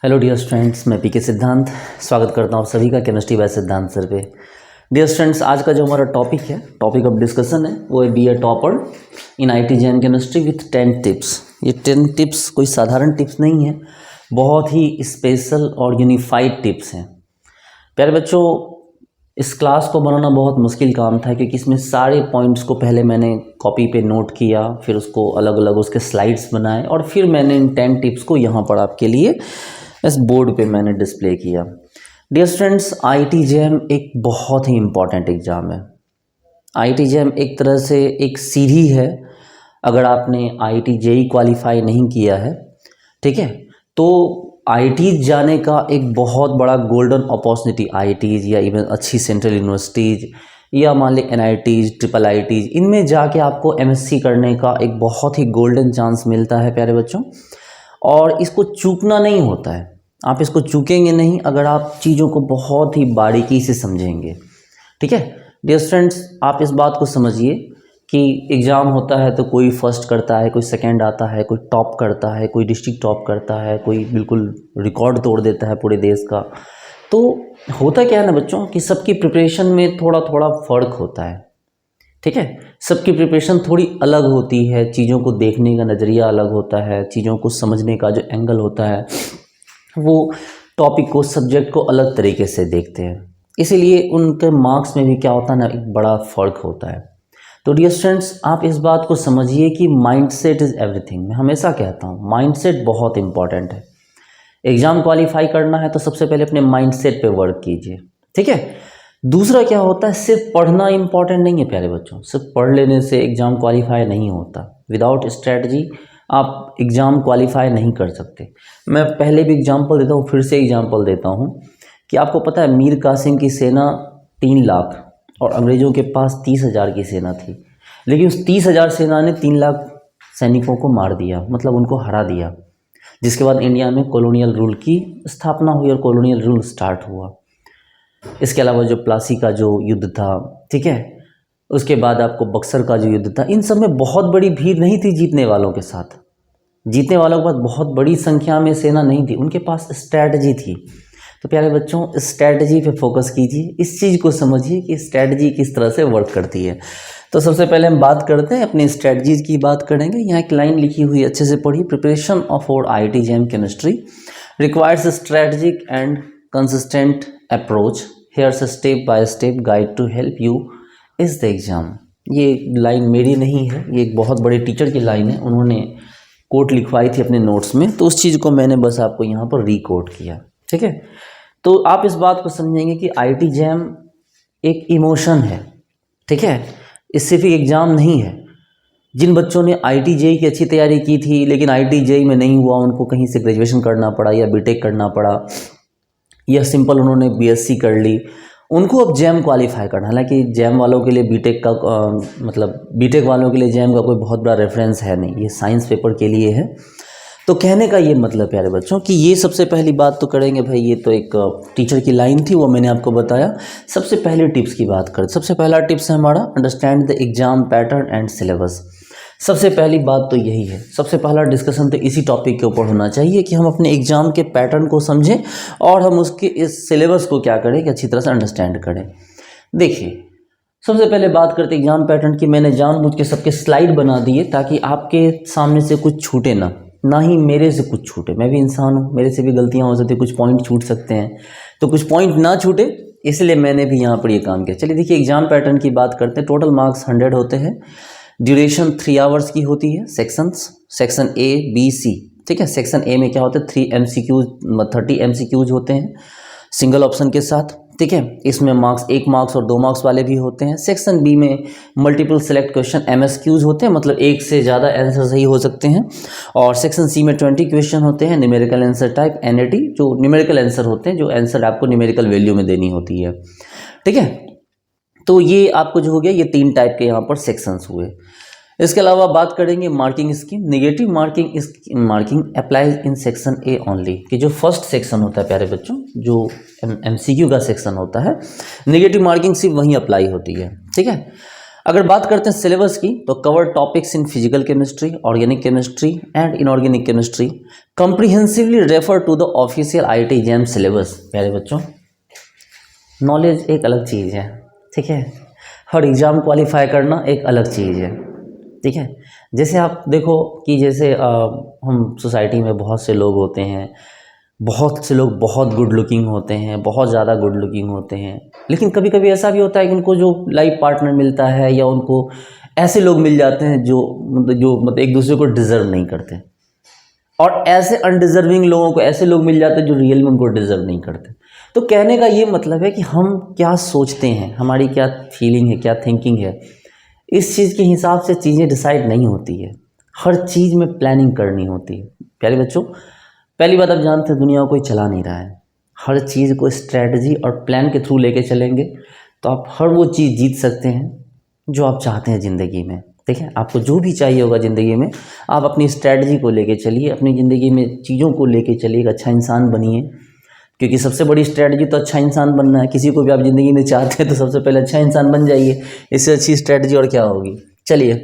Hello dear students, मैं पीके सिद्धांत स्वागत करता हूँ सभी का केमिस्ट्री बाय सिद्धांत सर पे। डियर स्टूडेंट्स, आज का जो हमारा टॉपिक ऑफ डिस्कशन है वो है be a topper in IT JAM chemistry with 10 टिप्स। ये 10 टिप्स कोई साधारण टिप्स नहीं है, बहुत ही स्पेशल और यूनिफाइड टिप्स हैं। प्यारे बच्चों, इस क्लास को बनाना बहुत मुश्किल काम था क्योंकि इसमें सारे पॉइंट्स को पहले मैंने कॉपी पे नोट किया, फिर उसको अलग अलग उसके स्लाइड्स बनाए और फिर मैंने इन 10 टिप्स को यहाँ पर आपके लिए इस बोर्ड पे मैंने डिस्प्ले किया। डियर स्टूडेंट्स, आईटी जैम एक बहुत ही इम्पॉर्टेंट एग्ज़ाम है। आईटी जैम एक तरह से एक सीढ़ी है। अगर आपने आईटी जेई क्वालिफाई नहीं किया है, ठीक है, तो आईटी जाने का एक बहुत बड़ा गोल्डन अपॉर्चुनिटी आईटीज या इवन अच्छी सेंट्रल यूनिवर्सिटीज़ या मान ली एनआईटीज, ट्रिपल आईटीज, इनमें जाके आपको एमएससी करने का एक बहुत ही गोल्डन चांस मिलता है प्यारे बच्चों। और इसको चूकना नहीं होता है, आप इसको चूकेंगे नहीं अगर आप चीज़ों को बहुत ही बारीकी से समझेंगे। ठीक है डियर स्टूडेंट्स, आप इस बात को समझिए कि एग्ज़ाम होता है तो कोई फर्स्ट करता है, कोई सेकंड आता है, कोई टॉप करता है, कोई डिस्ट्रिक्ट टॉप करता है, कोई बिल्कुल रिकॉर्ड तोड़ देता है पूरे देश का। तो होता क्या है ना बच्चों कि सबकी प्रिपरेशन में थोड़ा थोड़ा फ़र्क होता है। ठीक है, सबकी प्रिपरेशन थोड़ी अलग होती है, चीज़ों को देखने का नज़रिया अलग होता है, चीज़ों को समझने का जो एंगल होता है वो टॉपिक को, सब्जेक्ट को अलग तरीके से देखते हैं। इसीलिए उनके मार्क्स में भी क्या होता है ना, एक बड़ा फ़र्क होता है। तो डियर स्टूडेंट्स, आप इस बात को समझिए कि माइंडसेट इज़ एवरीथिंग। मैं हमेशा कहता हूँ माइंडसेट बहुत इंपॉर्टेंट है। एग्ज़ाम क्वालिफाई करना है तो सबसे पहले अपने माइंडसेट पे वर्क कीजिए। ठीक है, दूसरा क्या होता है, सिर्फ पढ़ना इंपॉर्टेंट नहीं है प्यारे बच्चों। सिर्फ पढ़ लेने से एग्ज़ाम क्वालिफाई नहीं होता। विदाउट स्ट्रेटजी आप एग्ज़ाम क्वालिफाई नहीं कर सकते। मैं पहले भी एग्जांपल देता हूँ, फिर से एग्जांपल देता हूँ कि आपको पता है मीर कासिम की सेना 3 लाख और अंग्रेज़ों के पास 30,000 की सेना थी, लेकिन उस 30,000 सेना ने 3 लाख सैनिकों को मार दिया, मतलब उनको हरा दिया। जिसके बाद इंडिया में कॉलोनियल रूल की स्थापना हुई और कॉलोनियल रूल स्टार्ट हुआ। इसके अलावा जो प्लासी का जो युद्ध था, ठीक है, उसके बाद आपको बक्सर का जो युद्ध था, इन सब में बहुत बड़ी भीड़ नहीं थी जीतने वालों के साथ। जीतने वालों के पास बहुत बड़ी संख्या में सेना नहीं थी, उनके पास स्ट्रैटेजी थी। तो प्यारे बच्चों, स्ट्रैटेजी पे फोकस कीजिए, इस चीज़ को समझिए कि स्ट्रैटेजी किस तरह से वर्क करती है। तो सबसे पहले हम बात करते हैं अपनी स्ट्रैटेजीज की बात करेंगे। यहाँ एक लाइन लिखी हुई, अच्छे से पढ़िए। Preparation of for IT JAM chemistry requires strategic and consistent approach, here's step by step guide to help you is the exam. ये लाइन मेरी नहीं है, ये एक बहुत बड़े टीचर की लाइन है, उन्होंने कोट लिखवाई थी अपने नोट्स में, तो उस चीज़ को मैंने बस आपको यहाँ पर रिकोट किया। ठीक है, तो आप इस बात को समझेंगे कि आईटी जैम एक इमोशन है। ठीक है, इससे फिर एग्ज़ाम नहीं है। जिन बच्चों ने आईटी जेई की अच्छी तैयारी की थी लेकिन आईटी जेई में नहीं हुआ, उनको कहीं से ग्रेजुएशन करना पड़ा या बीटेक करना पड़ा या सिंपल उन्होंने बीएससी कर ली, उनको अब जैम क्वालिफाई करना। हालांकि जैम वालों के लिए बीटेक का मतलब बीटेक वालों के लिए जैम का कोई बहुत बड़ा रेफरेंस है नहीं, ये साइंस पेपर के लिए है। तो कहने का ये मतलब प्यारे बच्चों कि ये सबसे पहली बात तो करेंगे भाई, ये तो एक टीचर की लाइन थी, वो मैंने आपको बताया। सबसे पहले टिप्स की बात करें, सबसे पहला टिप्स है हमारा understand the exam pattern and syllabus. सबसे पहली बात तो यही है, सबसे पहला डिस्कशन तो इसी टॉपिक के ऊपर होना चाहिए कि हम अपने एग्ज़ाम के पैटर्न को समझें और हम उसके इस सिलेबस को क्या करें कि अच्छी तरह से अंडरस्टैंड करें। देखिए, सबसे पहले बात करते एग्जाम पैटर्न की। मैंने जानबूझ के सबके स्लाइड बना दिए ताकि आपके सामने से कुछ छूटे ना ही मेरे से कुछ छूटे। मैं भी इंसान हूँ, मेरे से भी गलतियाँ हो सकती है, कुछ पॉइंट छूट सकते हैं, तो कुछ पॉइंट ना छूटे इसलिए मैंने भी यहाँ पर ये काम किया। चलिए देखिए, एग्जाम पैटर्न की बात करते हैं। टोटल मार्क्स 100 होते हैं, ड्यूरेशन 3 आवर्स की होती है। Sections, section A B C, ठीक है। सेक्शन ए में क्या होता है, 30 MCQs होते हैं सिंगल ऑप्शन के साथ, ठीक है। इसमें मार्क्स 1 मार्क्स और 2 मार्क्स वाले भी होते हैं। सेक्शन बी में मल्टीपल सेलेक्ट क्वेश्चन MSQs होते हैं, मतलब एक से ज़्यादा आंसर सही हो सकते हैं। और सेक्शन सी में 20 क्वेश्चन होते हैं, न्यूमेरिकल आंसर टाइप NAT, जो न्यूमेरिकल आंसर होते हैं, जो आंसर आपको न्यूमेरिकल वैल्यू में देनी होती है, ठीक है। तो ये आपको जो हो गया, ये 3 टाइप के यहाँ पर सेक्शंस हुए। इसके अलावा बात करेंगे marking scheme. Negative marking applies in section A only, कि जो फर्स्ट सेक्शन होता है प्यारे बच्चों, जो MCQ का सेक्शन होता है, नेगेटिव मार्किंग सिर्फ वहीं अप्लाई होती है, ठीक है। अगर बात करते हैं सिलेबस की, तो cover topics in physical chemistry, organic chemistry and inorganic chemistry, comprehensively refer to the official IIT JAM syllabus. प्यारे बच्चों, नॉलेज एक अलग चीज़ है, ठीक है, हर एग्ज़ाम क्वालिफाई करना एक अलग चीज़ है, ठीक है। जैसे आप देखो कि जैसे हम सोसाइटी में बहुत से लोग होते हैं, बहुत से लोग बहुत गुड लुकिंग होते हैं, बहुत ज़्यादा गुड लुकिंग होते हैं, लेकिन कभी कभी ऐसा भी होता है कि उनको जो लाइफ पार्टनर मिलता है या उनको ऐसे लोग मिल जाते हैं जो एक दूसरे को डिज़र्व नहीं करते, और ऐसे अनडिज़र्विंग लोगों को ऐसे लोग मिल जाते हैं जो रियल में उनको डिज़र्व नहीं करते। तो कहने का ये मतलब है कि हम क्या सोचते हैं, हमारी क्या फीलिंग है, क्या थिंकिंग है, इस चीज़ के हिसाब से चीज़ें डिसाइड नहीं होती है। हर चीज़ में प्लानिंग करनी होती है। प्यारे बच्चों, पहली बात आप जानते हैं, दुनिया को कोई चला नहीं रहा है। हर चीज़ को स्ट्रैटेजी और प्लान के थ्रू लेके चलेंगे तो आप हर वो चीज़ जीत सकते हैं जो आप चाहते हैं ज़िंदगी में, ठीक है। आपको जो भी चाहिए होगा ज़िंदगी में, आप अपनी स्ट्रैटेजी को लेके चलिए, अपनी ज़िंदगी में चीज़ों को लेके चलिए, एक अच्छा इंसान बनिए, क्योंकि सबसे बड़ी स्ट्रैटेजी तो अच्छा इंसान बनना है। किसी को भी आप ज़िंदगी में चाहते हैं तो सबसे पहले अच्छा इंसान बन जाइए, इससे अच्छी स्ट्रैटेजी और क्या होगी। चलिए,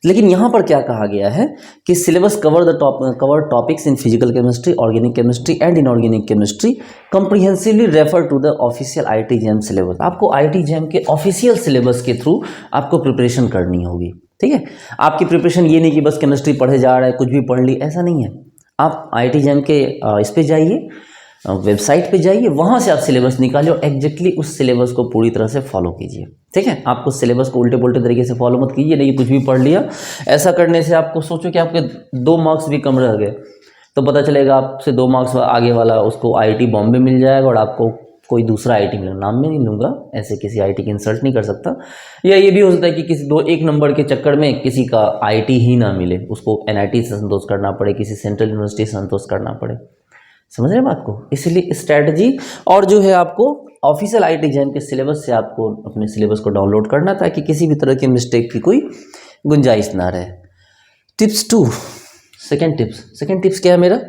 लेकिन यहाँ पर क्या कहा गया है कि syllabus cover topics in physical chemistry, organic chemistry and inorganic chemistry, comprehensively refer to the official IIT JAM syllabus. आपको आईआईटी जैम के ऑफिशियल सिलेबस के थ्रू आपको प्रिपरेशन करनी होगी, ठीक है। आपकी प्रिपरेशन ये नहीं कि बस केमिस्ट्री पढ़े जा रहा है, कुछ भी पढ़ ली, ऐसा नहीं है। आप आईआईटी जैम के इस पे जाइए, वेबसाइट पे जाइए, वहाँ से आप सिलेबस निकालिए और एग्जैक्टली उस सिलेबस को पूरी तरह से फॉलो कीजिए, ठीक है। आपको सिलेबस को उल्टे पुल्टे तरीके से फॉलो मत कीजिए, नहीं कुछ भी पढ़ लिया। ऐसा करने से आपको सोचो कि आपके 2 मार्क्स भी कम रह गए तो पता चलेगा आपसे 2 मार्क्स आगे वाला उसको आईआईटी बॉम्बे मिल जाएगा और आपको कोई दूसरा आईआईटी मिलेगा। नाम में नहीं लूँगा, ऐसे किसी आईआईटी की इंसल्ट नहीं कर सकता। या ये भी हो सकता है कि किसी 1 नंबर के चक्कर में किसी का आईआईटी ही ना मिले, उसको एनआईटी से संतोष करना पड़े, किसी सेंट्रल यूनिवर्सिटी से संतोष करना पड़े। समझ रहे हैं बात को। इसलिए स्ट्रैटेजी और जो है आपको ऑफिशियल आईआईटी जैम के सिलेबस से आपको अपने सिलेबस को डाउनलोड करना, ताकि किसी भी तरह के मिस्टेक की कोई गुंजाइश ना रहे। टिप्स 2, सेकेंड टिप्स क्या है मेरा,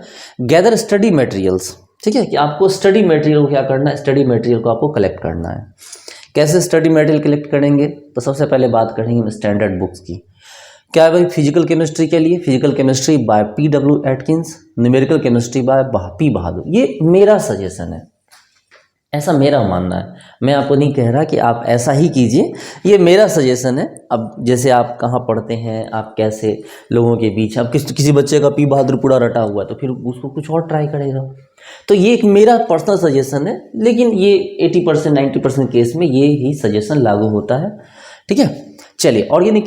गैदर स्टडी मटेरियल्स, ठीक है, कि आपको स्टडी मटेरियल को क्या करना है, स्टडी मटेरियल को आपको कलेक्ट करना है। कैसे स्टडी मटेरियल कलेक्ट करेंगे, तो सबसे पहले बात करेंगे स्टैंडर्ड बुक्स की। क्या है भाई, फिजिकल केमिस्ट्री के लिए physical chemistry bye P.W. Atkins, numerical chemistry bye P. बहादुर। ये मेरा सजेशन है, ऐसा मेरा मानना है। मैं आपको नहीं कह रहा कि आप ऐसा ही कीजिए, ये मेरा सजेशन है। अब जैसे आप कहाँ पढ़ते हैं, आप कैसे लोगों के बीच, अब किसी बच्चे का P. बहादुर पूरा रटा हुआ है तो फिर उसको कुछ और ट्राई करेगा। तो ये एक मेरा पर्सनल सजेशन है, लेकिन ये 80% 90% केस में ये ही सजेशन लागू होता है, ठीक है। चलिए, organic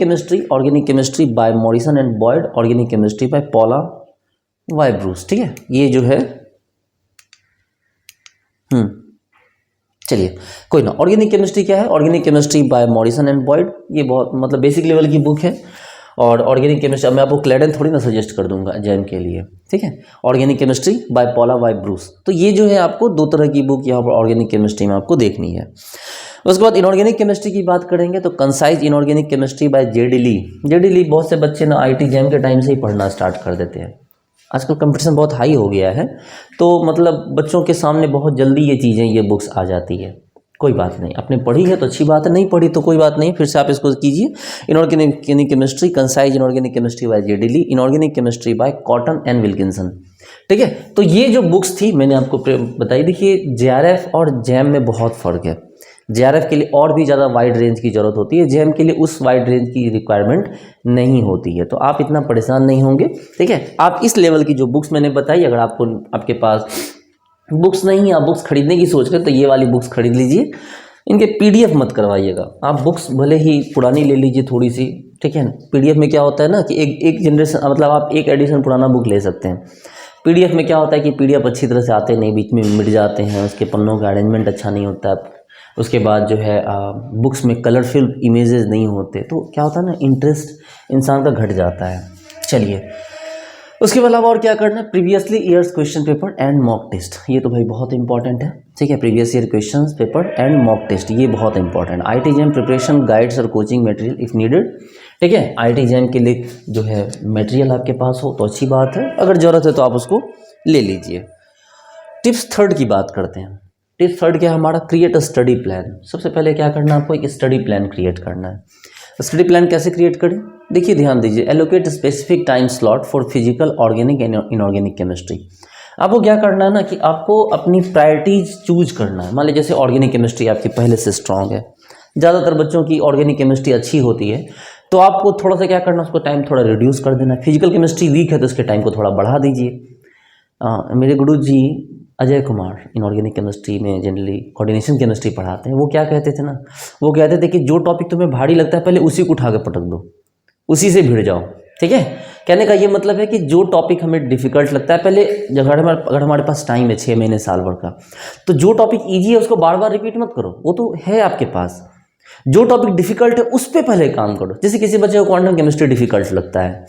chemistry by Morrison and Boyd, organic chemistry by Paula Y Bruice, ठीक है। ये जो है चलिए कोई ना, ऑर्गेनिक केमिस्ट्री क्या है, organic chemistry by Morrison and Boyd, ये बहुत मतलब बेसिक लेवल की बुक है। और ऑर्गेनिक केमिस्ट्री, मैं आपको क्लेडन थोड़ी ना सजेस्ट कर दूंगा जैम के लिए, ठीक है। Organic chemistry by Paula Y Bruice, तो ये जो है आपको 2 तरह की बुक यहाँ पर ऑर्गेनिक केमिस्ट्री में आपको देखनी है। उसके बाद इनऑर्गेनिक केमिस्ट्री की बात करेंगे तो concise inorganic chemistry by J.D. ली। बहुत से बच्चे ना आईआईटी जैम के टाइम से ही पढ़ना स्टार्ट कर देते हैं। आजकल कंपटीशन बहुत हाई हो गया है, तो मतलब बच्चों के सामने बहुत जल्दी ये चीज़ें, ये बुक्स आ जाती है। कोई बात नहीं, आपने पढ़ी है तो अच्छी बात है, नहीं पढ़ी तो कोई बात नहीं, फिर से आप इसको कीजिए। Inorganic chemistry, concise inorganic chemistry by J.D. Lee, inorganic chemistry by Cotton and Wilkinson, ठीक है। तो ये जो बुक्स थी मैंने आपको बताई। देखिए, JRF और जैम में बहुत फ़र्क है। JRF के लिए और भी ज़्यादा वाइड रेंज की ज़रूरत होती है, जैम के लिए उस वाइड रेंज की रिक्वायरमेंट नहीं होती है, तो आप इतना परेशान नहीं होंगे, ठीक है। आप इस लेवल की जो बुक्स मैंने बताई, अगर आपके पास बुक्स नहीं है, आप बुक्स खरीदने की सोच रहे हैं, तो ये वाली बुक्स खरीद लीजिए। इनके PDF मत करवाइएगा, आप बुक्स भले ही पुरानी ले लीजिए थोड़ी सी, ठीक है। PDF में क्या होता है ना कि एक जनरेशन, मतलब आप एक एडिशन पुराना बुक ले सकते हैं। PDF में क्या होता है कि PDF अच्छी तरह से आते नहीं, बीच में मिट जाते हैं, उसके पन्नों का अरेंजमेंट अच्छा नहीं होता, उसके बाद जो है बुक्स में कलरफुल इमेजेस नहीं होते, तो क्या होता है ना, इंटरेस्ट इंसान का घट जाता है। चलिए, उसके अलावा और क्या करना है, previously years question paper and mock test, ये तो भाई बहुत इंपॉर्टेंट है, ठीक है। Previous year question paper and mock test, ये बहुत important. IIT JAM preparation guides और कोचिंग मटेरियल इफ़ नीडेड, ठीक है। आईआईटी जैम के लिए जो है मटेरियल आपके पास हो तो अच्छी बात है, अगर ज़रूरत है तो आप उसको ले लीजिए। टिप्स 3 की बात करते हैं। टिप थर्ड क्या है हमारा, क्रिएट अ स्टडी प्लान। सबसे पहले क्या करना है आपको, एक स्टडी प्लान क्रिएट करना है। स्टडी प्लान कैसे क्रिएट करें, देखिए ध्यान दीजिए, allocate specific time slot for physical, organic and inorganic chemistry. आपको क्या करना है ना कि आपको अपनी प्रायोरिटीज चूज करना है। मान लीजिए जैसे ऑर्गेनिक केमिस्ट्री आपकी पहले से स्ट्रांग है, ज़्यादातर बच्चों की ऑर्गेनिक केमिस्ट्री अच्छी होती है, तो आपको थोड़ा सा क्या करना है, उसको टाइम थोड़ा रिड्यूस कर देना है। फिजिकल केमिस्ट्री वीक है तो उसके टाइम को थोड़ा बढ़ा दीजिए। मेरे गुरु जी अजय कुमार इनऑर्गेनिक केमिस्ट्री में जनरली कोऑर्डिनेशन केमिस्ट्री पढ़ाते हैं, वो क्या कहते थे ना, वो कहते थे कि जो टॉपिक तुम्हें भारी लगता है पहले उसी को उठा के पटक दो, उसी से भिड़ जाओ। ठीक है, कहने का ये मतलब है कि जो टॉपिक हमें डिफिकल्ट लगता है पहले, अगर हमारे पास टाइम है 6 महीने साल भर का, तो जो टॉपिक ईजी है उसको बार बार रिपीट मत करो, वो तो है आपके पास। जो टॉपिक डिफिकल्ट है उस पर पहले काम करो। जैसे किसी बच्चे को क्वांटम केमिस्ट्री डिफिकल्ट लगता है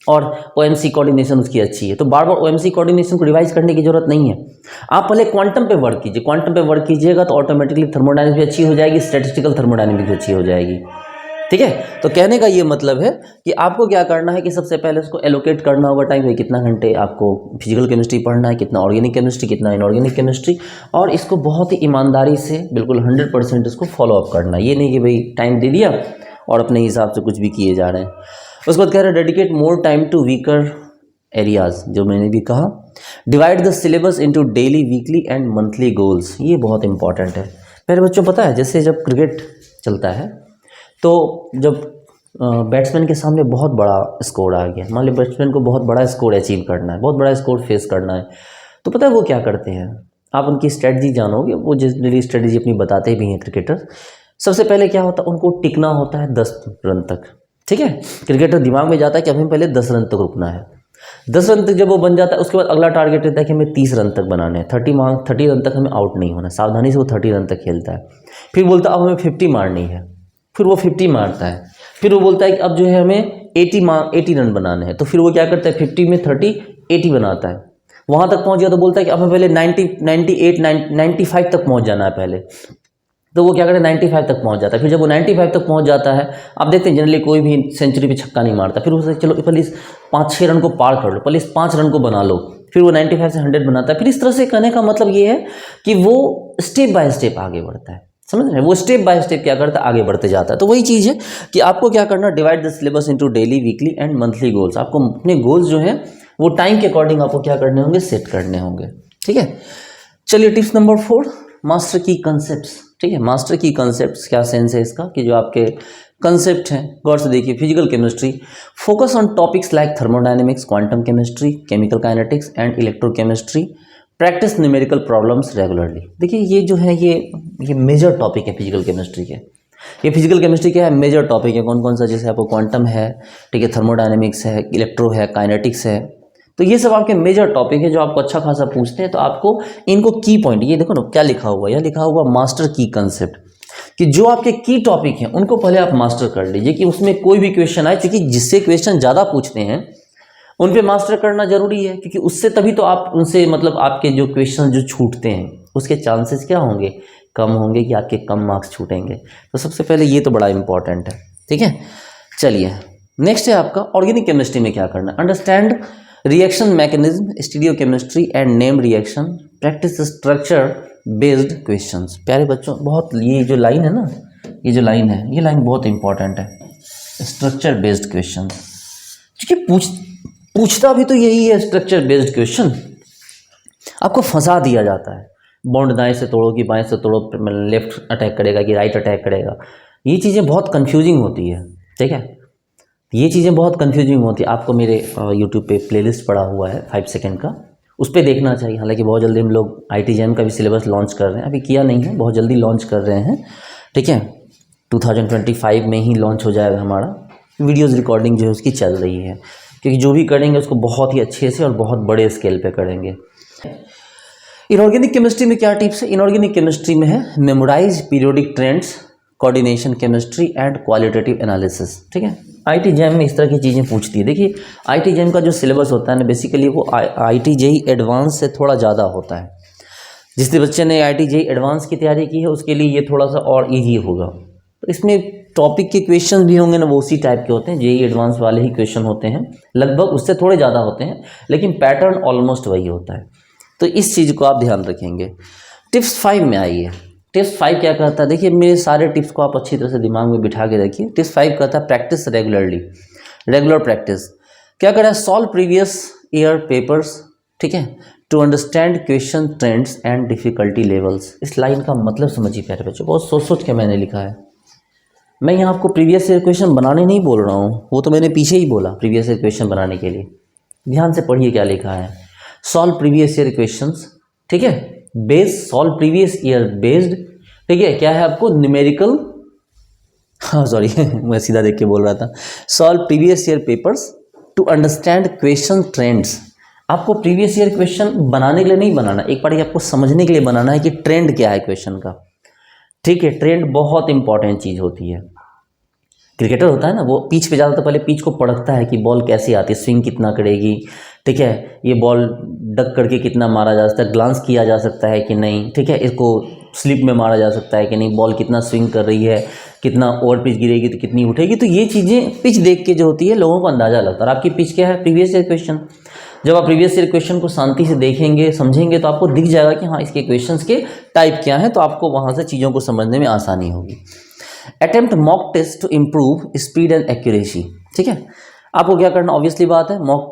और ओएमसी कोऑर्डिनेशन उसकी अच्छी है, तो बार बार ओएमसी कोऑर्डिनेशन को रिवाइज करने की जरूरत नहीं है। आप पहले क्वांटम पे वर्क कीजिए, क्वांटम पे वर्क कीजिएगा तो ऑटोमेटिकली थर्मोडायनेमिक्स भी अच्छी हो जाएगी, स्टैटिस्टिकल थर्मोडायनेमिक्स भी अच्छी हो जाएगी। ठीक है, तो कहने का ये मतलब है कि आपको क्या करना है कि सबसे पहले उसको एलोकेट करना होगा टाइम भाई, कितना घंटे आपको फिजिकल केमिस्ट्री पढ़ना है, कितना ऑर्गेनिक केमिस्ट्री, कितना इनऑर्गेनिक केमिस्ट्री, और इसको बहुत ही ईमानदारी से बिल्कुल 100% इसको फॉलो अप करना है। ये नहीं कि भाई टाइम दे दिया और अपने हिसाब से कुछ भी किए जा रहे हैं। उसके बाद कह रहे हैं dedicate more time to weaker areas, जो मैंने भी कहा। Divide the syllabus into daily, weekly and monthly goals, ये बहुत इंपॉर्टेंट है। मेरे बच्चों पता है, जैसे जब क्रिकेट चलता है तो जब बैट्समैन के सामने बहुत बड़ा स्कोर आ गया, मान लो बैट्समैन को बहुत बड़ा स्कोर अचीव करना है, बहुत बड़ा स्कोर फेस करना है, तो पता है वो क्या करते हैं, आप उनकी स्ट्रेटजी जानोगे, वो जनरली स्ट्रेटजी अपनी बताते भी हैं क्रिकेटर। सबसे पहले क्या होता है, उनको टिकना होता है 10 रन तक। ठीक है, क्रिकेटर दिमाग में जाता है कि हमें पहले 10 रन तक रुकना है। 10 रन तक जब वो बन जाता है, उसके बाद अगला टारगेट रहता है कि हमें 30 रन तक बनाने हैं, 30 रन तक हमें आउट नहीं होना। सावधानी से वो 30 रन तक खेलता है, फिर बोलता है अब हमें 50 मारनी है, फिर वो 50 मारता है, फिर वो बोलता है कि अब जो है हमें 80 रन बनाने हैं, तो फिर वो क्या करता है 50 में 30 80 बनाता है। वहाँ तक पहुँच गया तो बोलता है कि अब हमें पहले 95 तक पहुँच जाना है पहले, तो वो क्या करे 95 तक पहुँच जाता है। फिर जब वो 95 तक पहुँच जाता है, आप देखते हैं जनरली कोई भी सेंचुरी पे छक्का नहीं मारता, फिर उसे चलो पहले इस 5-6 रन को पार कर लो, पहले इस 5 रन को बना लो, फिर वो 95 से 100 बनाता है। फिर इस तरह से कहने का मतलब ये है कि वो स्टेप बाय स्टेप आगे बढ़ता है, समझ रहे हैं, वो स्टेप बाय स्टेप क्या करता है, आगे बढ़ते जाता है। तो वही चीज़ है कि आपको क्या करना, divide the syllabus into daily, weekly and monthly goals. आपको अपने गोल्स जो हैं वो टाइम के अकॉर्डिंग आपको क्या करने होंगे, सेट करने होंगे। ठीक है, चलिए टिप्स नंबर 4, मास्टर की कंसेप्ट्स। ठीक है, मास्टर की कंसेप्ट्स क्या सेंस है इसका, कि जो आपके कंसेप्ट हैं गौर से देखिए। Physical chemistry, focus on topics like thermodynamics, quantum chemistry, chemical kinetics and electrochemistry, practice numerical problems regularly. देखिए ये जो है ये मेजर टॉपिक है फिजिकल केमिस्ट्री के। ये फिजिकल केमिस्ट्री क्या है, मेजर टॉपिक है। कौन कौन सा, जैसे आपको क्वांटम है, ठीक है, थर्मोडायनेमिक्स है, इलेक्ट्रो है, काइनेटिक्स है, तो ये सब आपके मेजर टॉपिक है जो आपको अच्छा खासा पूछते हैं। तो आपको इनको की पॉइंट, ये देखो ना क्या लिखा हुआ है, यह लिखा हुआ मास्टर की कंसेप्ट, कि जो आपके की टॉपिक हैं उनको पहले आप मास्टर कर लीजिए, कि उसमें कोई भी क्वेश्चन आए, क्योंकि जिससे क्वेश्चन ज़्यादा पूछते हैं उन पे मास्टर करना जरूरी है, क्योंकि उससे तभी तो आप उनसे मतलब आपके जो क्वेश्चन जो छूटते हैं उसके चांसेस क्या होंगे, कम होंगे, कि आपके कम मार्क्स छूटेंगे। तो सबसे पहले ये तो बड़ा इंपॉर्टेंट है। ठीक है, चलिए नेक्स्ट है आपका ऑर्गेनिक केमिस्ट्री में क्या करना है, understand reaction mechanism, stereo chemistry and name reaction, practice structure based questions. प्यारे बच्चों, बहुत ये जो लाइन है ना, ये जो लाइन है, ये लाइन बहुत इंपॉर्टेंट है, स्ट्रक्चर बेस्ड क्वेश्चन, क्योंकि पूछता भी तो यही है, स्ट्रक्चर बेस्ड क्वेश्चन। आपको फंसा दिया जाता है, बॉन्ड दाएं से तोड़ो कि बाएं से तोड़ो, लेफ्ट अटैक करेगा कि राइट अटैक करेगा, ये चीज़ें बहुत कंफ्यूजिंग होती है। ठीक है, ये चीज़ें बहुत कंफ्यूजिंग होती है। आपको मेरे यूट्यूब पे प्लेलिस्ट पड़ा हुआ है 5 सेकंड का, उस पर देखना चाहिए। हालांकि बहुत जल्दी हम लोग IIT-JEM का भी सिलेबस लॉन्च कर रहे हैं, अभी किया नहीं है, बहुत जल्दी लॉन्च कर रहे हैं। ठीक है, 2025 में ही लॉन्च हो जाएगा हमारा। वीडियोज़ रिकॉर्डिंग जो है उसकी चल रही है, क्योंकि जो भी करेंगे उसको बहुत ही अच्छे से और बहुत बड़े स्केल पे करेंगे। इनऑर्गेनिक केमिस्ट्री में क्या टिप्स है, इनऑर्गेनिक केमिस्ट्री में है memorise periodic trends, coordination chemistry and qualitative analysis. ठीक है, IIT-JEM में इस तरह की चीज़ें पूछती है। देखिए IIT-JEM का जो सिलेबस होता है ना, बेसिकली वो IIT-JEE एडवांस से थोड़ा ज़्यादा होता है। जिस बच्चे ने IIT-JEE एडवांस की तैयारी की है उसके लिए ये थोड़ा सा और ईजी होगा। तो इसमें टॉपिक के क्वेश्चन भी होंगे ना, वो उसी टाइप के होते हैं, JEE एडवांस वाले ही क्वेश्चन होते हैं, लगभग उससे थोड़े ज़्यादा होते हैं, लेकिन पैटर्न ऑलमोस्ट वही होता है। तो इस चीज़ को आप ध्यान रखेंगे। टिप्स 5 में आइए। टिप्स 5 क्या कहता है, देखिए मेरे सारे टिप्स को आप अच्छी तरह से दिमाग में बिठा के रखिए। टिप्स 5 कहता है प्रैक्टिस रेगुलरली, रेगुलर प्रैक्टिस। क्या करें, सॉल्व प्रीवियस ईयर पेपर्स, ठीक है, to understand question trends and difficulty levels. इस लाइन का मतलब समझिए प्यारे बच्चों, बहुत सोच सोच के मैंने लिखा है। मैं यहाँ आपको प्रीवियस ईयर क्वेश्चन बनाने नहीं बोल रहा हूँ, वो तो मैंने पीछे ही बोला प्रीवियस ईयर क्वेश्चन बनाने के लिए। ध्यान से पढ़िए क्या लिखा है, सॉल्व प्रीवियस ईयर क्वेश्चंस, ठीक है, based, solve previous year based, ठीक है, क्या है आपको न्यूमेरिकल, हाँ सॉरी मैं सीधा देख के बोल रहा था, solve previous year papers to understand question trends. आपको प्रीवियस ईयर क्वेश्चन बनाने के लिए नहीं बनाना, एक बार आपको समझने के लिए बनाना है कि ट्रेंड क्या है क्वेश्चन का, ठीक है। ट्रेंड बहुत इंपॉर्टेंट चीज़ होती है। क्रिकेटर होता है ना, वो पिच पे जाता तो पहले पिच को परखता है कि बॉल कैसी आती है, स्विंग कितना करेगी, ठीक है, ये बॉल डक करके कितना मारा जा सकता है, ग्लांस किया जा सकता है कि नहीं, ठीक है, इसको स्लिप में मारा जा सकता है कि नहीं, बॉल कितना स्विंग कर रही है, कितना ओवर पिच गिरेगी तो कितनी उठेगी। तो ये चीज़ें पिच देख के जो होती है लोगों को अंदाजा लगता है। और आपकी पिच क्या है, प्रीवियस ईयर क्वेश्चन। जब आप प्रीवियस ईयर क्वेश्चन को शांति से देखेंगे, समझेंगे, तो आपको दिख जाएगा कि हाँ इसके क्वेश्चंस के टाइप क्या हैं, तो आपको वहाँ से चीज़ों को समझने में आसानी होगी। Attempt mock test to improve speed and accuracy, ठीक है। आपको क्या करना, ऑब्वियसली बात है, मॉक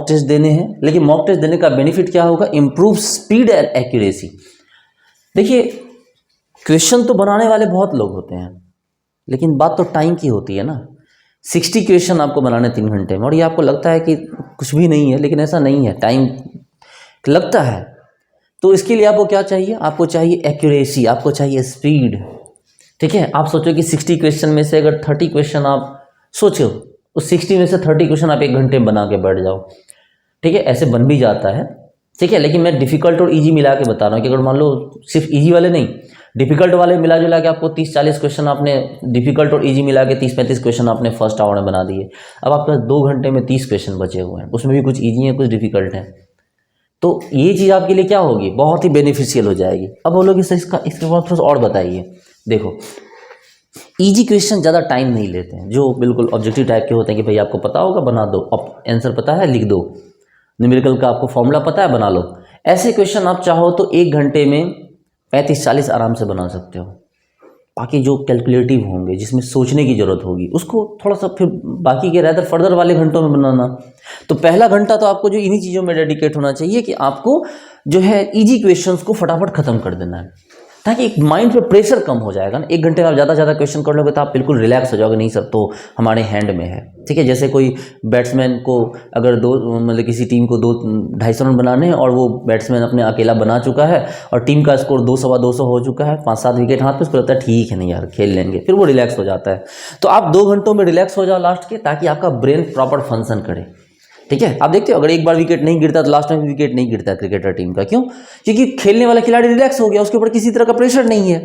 टेस्ट देने हैं, लेकिन मॉक टेस्ट देने का बेनिफिट क्या होगा, इम्प्रूव स्पीड एंड एक्यूरेसी। देखिए क्वेश्चन तो बनाने वाले बहुत लोग होते हैं, लेकिन बात तो टाइम की होती है ना। 60 क्वेश्चन आपको बनाने 3 घंटे में, और ये आपको लगता है कि कुछ भी नहीं है, लेकिन ऐसा नहीं है, टाइम लगता है। तो इसके लिए आपको क्या चाहिए, आपको चाहिए एक्यूरेसी, आपको चाहिए स्पीड, ठीक है। आप सोचो कि 60 क्वेश्चन में से अगर 30 क्वेश्चन आप सोचो, उस 60 में से 30 क्वेश्चन आप 1 घंटे में बना के बैठ जाओ, ठीक है, ऐसे बन भी जाता है, ठीक है। लेकिन मैं डिफिकल्ट और इजी मिला के बता रहा हूँ कि अगर मान लो सिर्फ इजी वाले नहीं, डिफिकल्ट वाले मिला जुला के आपको 30-40 क्वेश्चन आपने डिफिकल्ट और इजी मिला के 30-35 क्वेश्चन आपने फर्स्ट आवर में बना दिए। अब आपके पास 2 घंटे में 30 क्वेश्चन बचे हुए हैं, उसमें भी कुछ इजी हैं कुछ डिफिकल्ट हैं, तो ये चीज़ आपके लिए क्या होगी, बहुत ही बेनिफिशियल हो जाएगी। अब बोलोगे सर इसके बाद थोड़ा सा और बताइए। देखो इजी क्वेश्चन ज़्यादा टाइम नहीं लेते हैं, जो बिल्कुल ऑब्जेक्टिव टाइप के होते हैं कि भाई आपको पता होगा बना दो, अब आंसर पता है लिख दो, न्यूमेरिकल का आपको फॉर्मूला पता है बना लो। ऐसे क्वेश्चन आप चाहो तो 1 घंटे में 35-40 आराम से बना सकते हो। बाकी जो कैलकुलेटिव होंगे, जिसमें सोचने की ज़रूरत होगी, उसको थोड़ा सा फिर बाकी के रहते फर्दर वाले घंटों में बनाना। तो पहला घंटा तो आपको जो इन्हीं चीज़ों में डेडिकेट होना चाहिए कि आपको जो है इजी क्वेश्चंस को फटाफट ख़त्म कर देना है, ताकि एक माइंड पे प्रेशर कम हो जाएगा ना। 1 घंटे में आप ज़्यादा ज़्यादा क्वेश्चन कर लोगे तो आप बिल्कुल रिलैक्स हो जाओगे, नहीं सब तो हमारे हैंड में है, ठीक है। जैसे कोई बैट्समैन को अगर मतलब किसी टीम को 200-250 रन बनाने हैं और वो बैट्समैन अपने अकेला बना चुका है और टीम का स्कोर 200-250 हो चुका है, 5-7 विकेट हाथ पे, उसको लगता है ठीक है नहीं यार खेल लेंगे, फिर वो रिलैक्स हो जाता है। तो आप 2 घंटों में रिलैक्स हो जाओ लास्ट के, ताकि आपका ब्रेन प्रॉपर फंक्शन करे, ठीक है। आप देखते हो अगर एक बार विकेट नहीं गिरता तो लास्ट में भी विकेट नहीं गिरता क्रिकेटर टीम का, क्यों, क्योंकि खेलने वाला खिलाड़ी रिलैक्स हो गया, उसके ऊपर किसी तरह का प्रेशर नहीं है।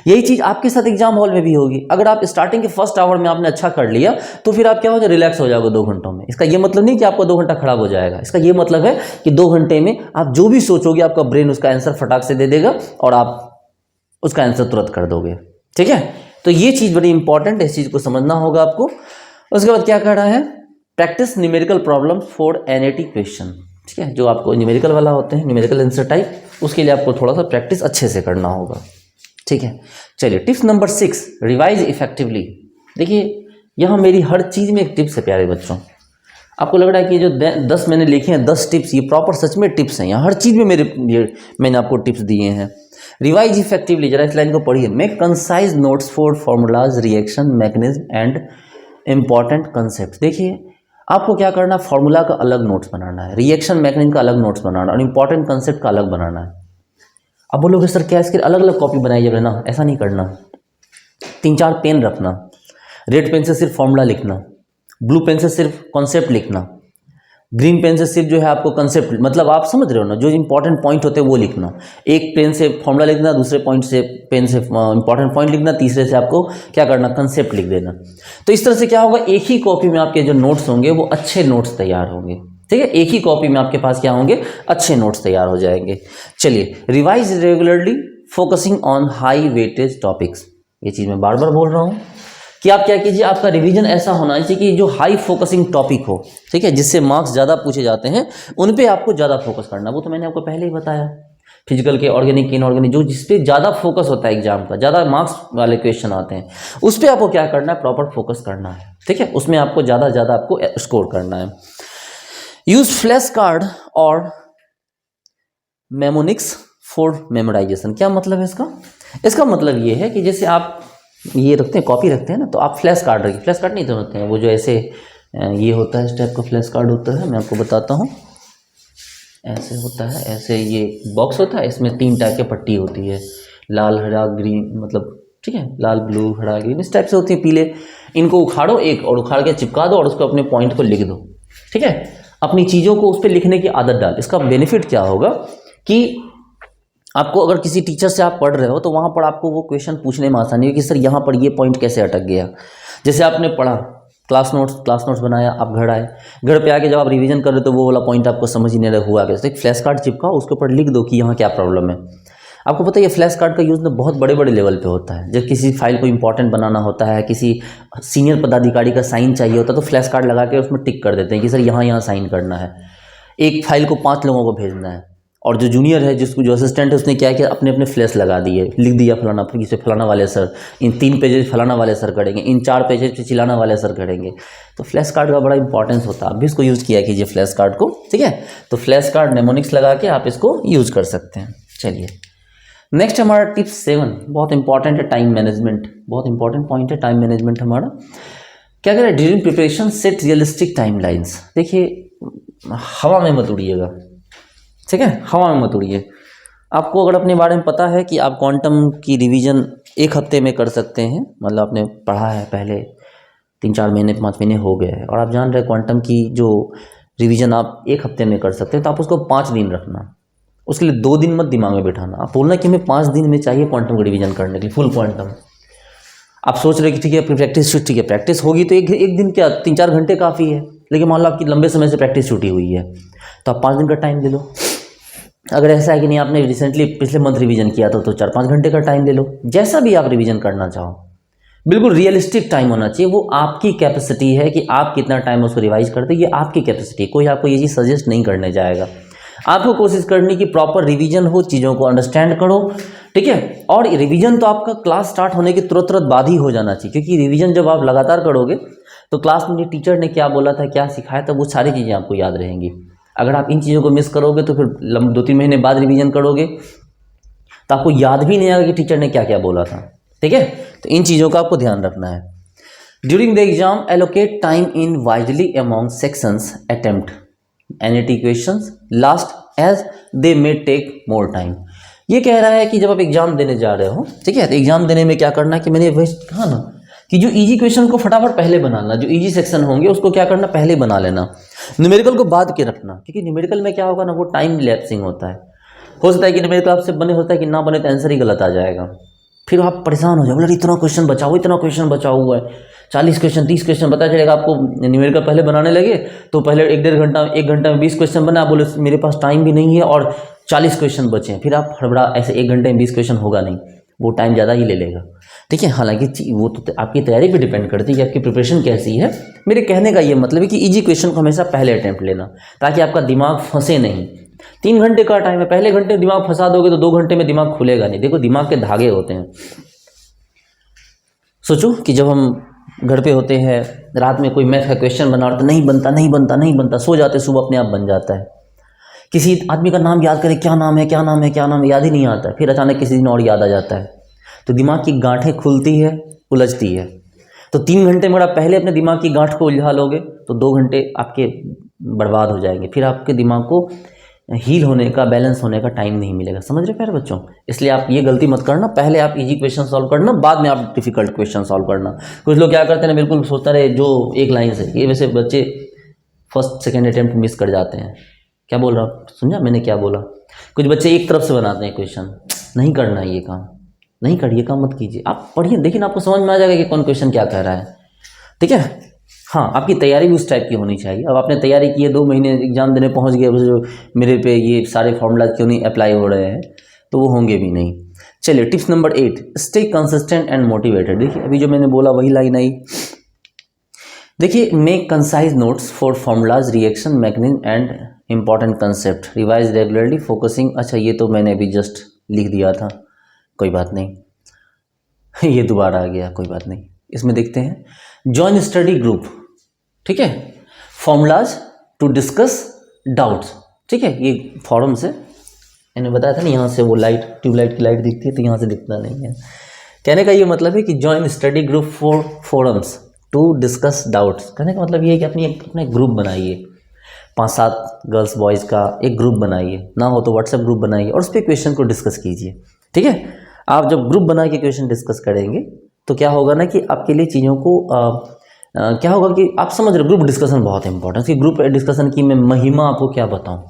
यही चीज़ आपके साथ एग्जाम हॉल में भी होगी। अगर आप स्टार्टिंग के फर्स्ट आवर में आपने अच्छा कर लिया तो फिर आप क्या हो जाए, रिलैक्स हो जाओगे 2 घंटों में। इसका ये मतलब नहीं कि आपका 2 घंटा खराब हो जाएगा, इसका ये मतलब है कि 2 घंटे में आप जो भी सोचोगे आपका ब्रेन उसका आंसर फटाक से दे देगा और आप उसका आंसर तुरंत कर दोगे, ठीक है। तो ये चीज़ बड़ी इंपॉर्टेंट है, इस चीज़ को समझना होगा आपको। उसके बाद क्या कह रहा है, practice numerical problem for NAT question, ठीक है। जो आपको न्यूमेरिकल वाला होते हैं, न्यूमेरिकल आंसर टाइप, उसके लिए आपको थोड़ा सा प्रैक्टिस अच्छे से करना होगा, ठीक है। चलिए टिप्स नंबर 6, रिवाइज इफेक्टिवली। देखिए यहाँ मेरी हर चीज़ में एक टिप्स है प्यारे बच्चों। आपको लग रहा है कि जो 10 मैंने लिखे हैं 10 टिप्स, ये प्रॉपर सच में टिप्स हैं। यहाँ हर चीज़ में मैंने आपको टिप्स दिए हैं। रिवाइज इफेक्टिवली, जरा इस लाइन को पढ़िए। Make concise notes for formulas, reaction mechanism and important concept. देखिए आपको क्या करना है, फॉर्मूला का अलग नोट्स बनाना है, रिएक्शन मैकेनिज्म का अलग नोट्स बनाना है और इंपॉर्टेंट कंसेप्ट का अलग बनाना है। अब बोलोगे सर क्या इसके अलग अलग कॉपी बनाई जाए ना, ऐसा नहीं करना। 3-4 पेन रखना, रेड पेन से सिर्फ फॉर्मूला लिखना, ब्लू पेन से सिर्फ कॉन्सेप्ट लिखना, ग्रीन पेन से सिर्फ जो है आपको कंसेप्ट, मतलब आप समझ रहे हो ना, जो इंपॉर्टेंट पॉइंट होते हैं वो लिखना। एक पेन से फॉर्मूला लिखना, दूसरे पॉइंट से पेन से इंपॉर्टेंट पॉइंट लिखना, तीसरे से आपको क्या करना, कंसेप्ट लिख देना। तो इस तरह से क्या होगा, एक ही कॉपी में आपके जो नोट्स होंगे वो अच्छे नोट्स तैयार होंगे, ठीक है। एक ही कॉपी में आपके पास क्या होंगे, अच्छे नोट्स तैयार हो जाएंगे। चलिए, revise regularly focusing on high weightage topics. ये चीज़ मैं बार बार बोल रहा हूँ कि आप क्या कीजिए, आपका रिवीजन ऐसा होना चाहिए कि जो हाई फोकसिंग टॉपिक हो, ठीक है, जिससे मार्क्स ज़्यादा पूछे जाते हैं, उन पे आपको ज़्यादा फोकस करना। वो तो मैंने आपको पहले ही बताया। फिजिकल के, ऑर्गेनिक, इनऑर्गेनिक, जो जिस पे ज़्यादा फोकस होता है एग्जाम का, ज़्यादा मार्क्स वाले क्वेश्चन आते हैं, उस पर आपको क्या करना है, प्रॉपर फोकस करना है, ठीक है, उसमें आपको ज़्यादा आपको स्कोर करना है। यूज फ्लैश कार्ड और मेमोनिक्स फॉर मेमोराइजेशन। क्या मतलब है इसका? इसका मतलब ये है कि जैसे आप ये रखते हैं, कॉपी रखते हैं ना, तो आप फ्लैश कार्ड रखिए। फ्लैश कार्ड नहीं तो होते हैं वो जो ऐसे ये होता है, इस टाइप का फ्लैश कार्ड होता है, मैं आपको बताता हूँ, ऐसे होता है, ऐसे ये बॉक्स होता है, इसमें 3 टाइप की पट्टी होती है, लाल, हरा, ग्रीन, मतलब ठीक है, लाल, ब्लू, हरा, ग्रीन, इस टाइप से होती है, पीले। इनको उखाड़ो एक, और उखाड़ के चिपका दो और उसको अपने पॉइंट को लिख दो, ठीक है, अपनी चीज़ों को उस पर लिखने की आदत डाल। इसका बेनिफिट क्या होगा कि आपको अगर किसी टीचर से आप पढ़ रहे हो तो वहाँ पर आपको वो क्वेश्चन पूछने में आसानी हो कि सर यहाँ पर ये पॉइंट कैसे अटक गया। जैसे आपने पढ़ा, क्लास नोट्स बनाया, आप घर आए, घर पे आके जब आप रिवीजन कर रहे हो तो वो वाला पॉइंट आपको समझ ही नहीं रहा हुआ कैसे, एक फ्लैश कार्ड चिपकाओ, उसके ऊपर लिख दो कि यहाँ क्या प्रॉब्लम है। आपको पता है ये फ्लैश कार्ड का यूज़ ना बहुत बड़े बड़े लेवल पे होता है। जब किसी फाइल को इंपॉर्टेंट बनाना होता है, किसी सीनियर पदाधिकारी का साइन चाहिए होता है, तो फ्लैश कार्ड लगा के उसमें टिक कर देते हैं कि सर यहाँ साइन करना है। एक फाइल को 5 लोगों को भेजना है, और जो जूनियर है, जिसको जो असिस्टेंट है, उसने क्या किया, अपने अपने फ्लैश लगा दिए, लिख दिया फलाना, फिर इसे फलाना वाले सर, इन 3 पेजेस फलाना वाले सर करेंगे, इन 4 पेजेस पे चिलाना वाले सर करेंगे। तो फ्लैश कार्ड का बड़ा इंपॉर्टेंस होता है। आप भी इसको यूज़ किया कीजिए फ्लैश कार्ड को, ठीक है। तो फ्लैश कार्ड नेमोनिक्स लगा के आप इसको यूज़ कर सकते हैं। चलिए नेक्स्ट हमारा टिप्स 7 बहुत इंपॉर्टेंट है, टाइम मैनेजमेंट। बहुत इंपॉर्टेंट पॉइंट है टाइम मैनेजमेंट हमारा। क्या करें, during preparation set realistic time lines. देखिए हवा में मत उड़िएगा, ठीक है, हवा में मत उड़िए। आपको अगर अपने बारे में पता है कि आप क्वांटम की रिवीजन 1 हफ्ते में कर सकते हैं, मतलब आपने पढ़ा है पहले 3-4 महीने 5 महीने हो गए हैं, और आप जान रहे हैं क्वांटम की जो रिवीजन आप 1 हफ्ते में कर सकते हैं, तो आप उसको 5 दिन रखना। उसके लिए 2 दिन मत दिमाग में बिठाना। आप बोलना कि हमें 5 दिन में चाहिए क्वांटम को रिवीजन करने के लिए, फुल क्वांटम। आप सोच रहे कि ठीक है अपनी प्रैक्टिस, ठीक है प्रैक्टिस होगी तो एक दिन क्या 3-4 घंटे काफ़ी है, लेकिन मान लो आपकी लंबे समय से प्रैक्टिस छूटी हुई है, तो आप 5 दिन का टाइम ले लो। अगर ऐसा है कि नहीं आपने रिसेंटली पिछले मंथ रिवीजन किया था, तो 4-5 घंटे का टाइम ले लो। जैसा भी आप रिवीजन करना चाहो, बिल्कुल रियलिस्टिक टाइम होना चाहिए। वो आपकी कैपेसिटी है कि आप कितना टाइम उसको रिवाइज करते, ये आपकी कैपेसिटी। कोई आपको ये चीज़ सजेस्ट नहीं करने जाएगा। आपको कोशिश करनी कि प्रॉपर रिवीजन हो, चीज़ों को अंडरस्टैंड करो, ठीक है। और रिवीजन तो आपका क्लास स्टार्ट होने के तुरंत बाद ही हो जाना चाहिए, क्योंकि रिवीजन जब आप लगातार करोगे तो क्लास में टीचर ने क्या बोला था, क्या सिखाया था, वो सारी चीज़ें आपको याद रहेंगी। अगर आप इन चीज़ों को मिस करोगे तो फिर 2-3 महीने बाद रिवीजन करोगे तो आपको याद भी नहीं आएगा कि टीचर ने क्या क्या बोला था, ठीक है। तो इन चीज़ों का आपको ध्यान रखना है। During the exam allocate time in wisely among sections, attempt NET questions last as they may take more time. ये कह रहा है कि जब आप एग्जाम देने जा रहे हो, ठीक है, तो एग्जाम देने में क्या करना है कि मैंने वही कहा ना कि जो इजी क्वेश्चन को फटाफट पहले बनाना, जो इजी सेक्शन होंगे उसको क्या करना, पहले बना लेना, न्यूमेरिकल को बाद के रखना। क्योंकि न्यूमेरिकल में क्या होगा ना, वो टाइम लैप्सिंग होता है। हो सकता है कि न्यूमेरिकल आपसे बने, होता है कि ना बने तो आंसर ही गलत आ जाएगा, फिर आप परेशान हो जाओगे, इतना क्वेश्चन बचा हुआ है, 40 क्वेश्चन 30 क्वेश्चन पता चलेगा आपको। न्यूमेरिकल पहले बनाने लगे तो पहले 1 घंटा में 20 क्वेश्चन बना, बोले मेरे पास टाइम भी नहीं है और 40 क्वेश्चन बचे हैं, फिर आप हड़बड़ा, ऐसे 1 घंटे में 20 क्वेश्चन होगा नहीं, वो टाइम ज़्यादा ही ले लेगा, ठीक है। हालांकि वो तो आपकी तैयारी पे डिपेंड करती है कि आपकी प्रिपरेशन कैसी है। मेरे कहने का ये मतलब है कि इजी क्वेश्चन को हमेशा पहले अटैम्प्ट लेना, ताकि आपका दिमाग फंसे नहीं। 3 घंटे का टाइम है, पहले घंटे दिमाग फंसा दोगे तो 2 घंटे में दिमाग खुलेगा नहीं। देखो दिमाग के धागे होते हैं। सोचो कि जब हम घर पे होते हैं, रात में कोई मैथ का क्वेश्चन बना तो नहीं बनता, सो जाते, सुबह अपने आप बन जाता है। किसी आदमी का नाम याद करें, क्या नाम है, याद ही नहीं आता, फिर अचानक किसी दिन और याद आ जाता है। तो दिमाग की गांठें खुलती है, उलझती है। तो 3 घंटे में आप पहले अपने दिमाग की गांठ को उलझा लोगे तो 2 घंटे आपके बर्बाद हो जाएंगे, फिर आपके दिमाग को हील होने का, बैलेंस होने का टाइम नहीं मिलेगा। समझ रहे प्यारे बच्चों? इसलिए आप ये गलती मत करना, पहले आप इजी क्वेश्चन सॉल्व करना, बाद में आप डिफिकल्ट क्वेश्चन सॉल्व करना। कुछ लोग क्या करते हैं, बिल्कुल सोचता रहे जो एक लाइन से, ये वैसे बच्चे फर्स्ट सेकेंड अटेम्प्ट मिस कर जाते हैं। क्या बोल रहा हूँ, समझा मैंने क्या बोला? कुछ बच्चे एक तरफ से बनाते हैं क्वेश्चन, नहीं करना है ये काम, नहीं करिए, काम मत कीजिए। आप पढ़िए, देखिए आपको समझ में आ जाएगा कि कौन क्वेश्चन क्या कह रहा है, ठीक है। हाँ, आपकी तैयारी भी उस टाइप की होनी चाहिए। अब आपने तैयारी की है, 2 महीने एग्जाम देने पहुंच गए, जो मेरे पे ये सारे फॉर्मूला क्यों नहीं अप्लाई हो रहे हैं, तो वो होंगे भी नहीं। चलिए tips number 8, stay consistent and motivated. देखिए अभी जो मैंने बोला वही लाइन आई। देखिए make concise notes for formulas, reaction mechanism and important concept, revise regularly, focusing. अच्छा ये तो मैंने अभी जस्ट लिख दिया था, कोई बात नहीं ये दोबारा आ गया, कोई बात नहीं। इसमें देखते हैं जॉइन स्टडी ग्रुप, ठीक है, फॉर्मूलाज टू डिस्कस डाउट्स, ठीक है। ये फॉरम से मैंने बताया था ना, यहाँ से वो लाइट, ट्यूबलाइट की लाइट दिखती है तो यहाँ से दिखता नहीं है। कहने का ये मतलब है कि join study group for forums to discuss doubts. कहने का मतलब ये है कि अपने ग्रुप बनाइए, 5-7 गर्ल्स बॉयज़ का एक ग्रुप बनाइए, ना हो तो व्हाट्सएप ग्रुप बनाइए और उस पर क्वेश्चन को डिस्कस कीजिए, ठीक है। आप जब ग्रुप बना के क्वेश्चन डिस्कस करेंगे तो क्या होगा ना कि आपके लिए चीज़ों को क्या होगा कि आप समझ रहे, ग्रुप डिस्कशन बहुत इंपॉर्टेंट है। ग्रुप डिस्कशन की मैं महिमा आपको क्या बताऊँ,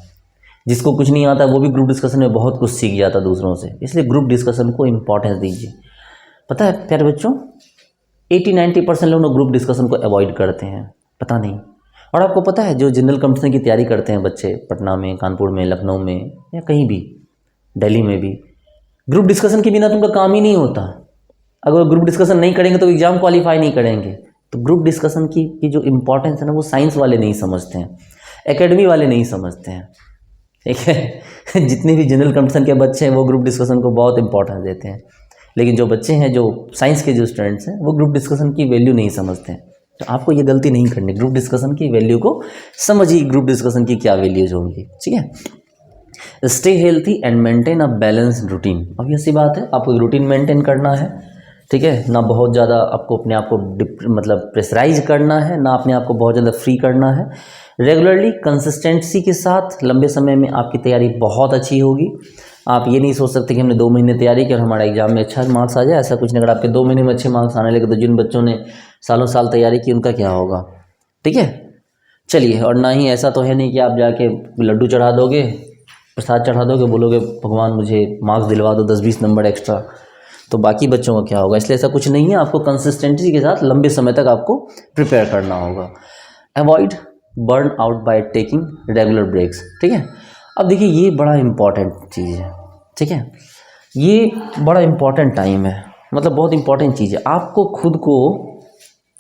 जिसको कुछ नहीं आता वो भी ग्रुप डिस्कशन में बहुत कुछ सीख जाता दूसरों से, इसलिए ग्रुप डिस्कशन को इम्पोर्टेंस दीजिए। पता है प्यारे बच्चों, 80-90% लोग ग्रुप डिस्कशन को अवॉइड करते हैं, पता नहीं। और आपको पता है जो जनरल कंपटीशन की तैयारी करते हैं बच्चे, पटना में, कानपुर में, लखनऊ में या कहीं भी, दिल्ली में भी, ग्रुप डिस्कशन के बिना तो उनका काम ही नहीं होता। अगर ग्रुप डिस्कशन नहीं करेंगे तो एग्ज़ाम क्वालिफाई नहीं करेंगे। तो ग्रुप डिस्कशन की जो इम्पोर्टेंस है ना, वो साइंस वाले नहीं समझते हैं, एकेडमी वाले नहीं समझते हैं, ठीक है जितने भी जनरल कंपटीशन के बच्चे हैं वो ग्रुप डिस्कशन को बहुत इंपॉर्टेंस देते हैं, लेकिन जो बच्चे हैं, जो साइंस के जो स्टूडेंट्स हैं, वो ग्रुप डिस्कशन की वैल्यू नहीं समझते हैं। तो आपको ये गलती नहीं करनी, ग्रुप डिस्कशन की वैल्यू को समझिए, ग्रुप डिस्कशन की क्या वैल्यूज होंगी, ठीक है। Stay healthy and maintain a balance routine. अब ये सी बात है, आपको रूटीन मेंटेन करना है, ठीक है ना, बहुत ज़्यादा आपको अपने आप को मतलब प्रेशराइज करना है, ना अपने आप को बहुत ज़्यादा फ्री करना है। रेगुलरली कंसिस्टेंसी के साथ लंबे समय में आपकी तैयारी बहुत अच्छी होगी। आप ये नहीं सोच सकते कि हमने 2 महीने तैयारी की और हमारा एग्जाम में अच्छा मार्क्स आ जाए, ऐसा कुछ नहीं। अगर आपके 2 महीने में अच्छे मार्क्स आने लगे तो जिन बच्चों ने सालों साल तैयारी की उनका क्या होगा, ठीक है। चलिए, और ना ही ऐसा तो है नहीं कि आप जाके लड्डू चढ़ा दोगे, प्रसाद चढ़ा दोगे, बोलोगे भगवान मुझे मार्क्स दिलवा दो 10-20 नंबर एक्स्ट्रा, तो बाकी बच्चों का क्या होगा। इसलिए ऐसा कुछ नहीं है, आपको कंसिस्टेंसी के साथ लंबे समय तक आपको प्रिपेयर करना होगा। Avoid burn out by taking regular breaks, ठीक है। अब देखिए ये बड़ा इम्पॉर्टेंट चीज़ है, ठीक है, ये बड़ा इम्पॉर्टेंट टाइम है, मतलब बहुत इम्पॉर्टेंट चीज़ है। आपको खुद को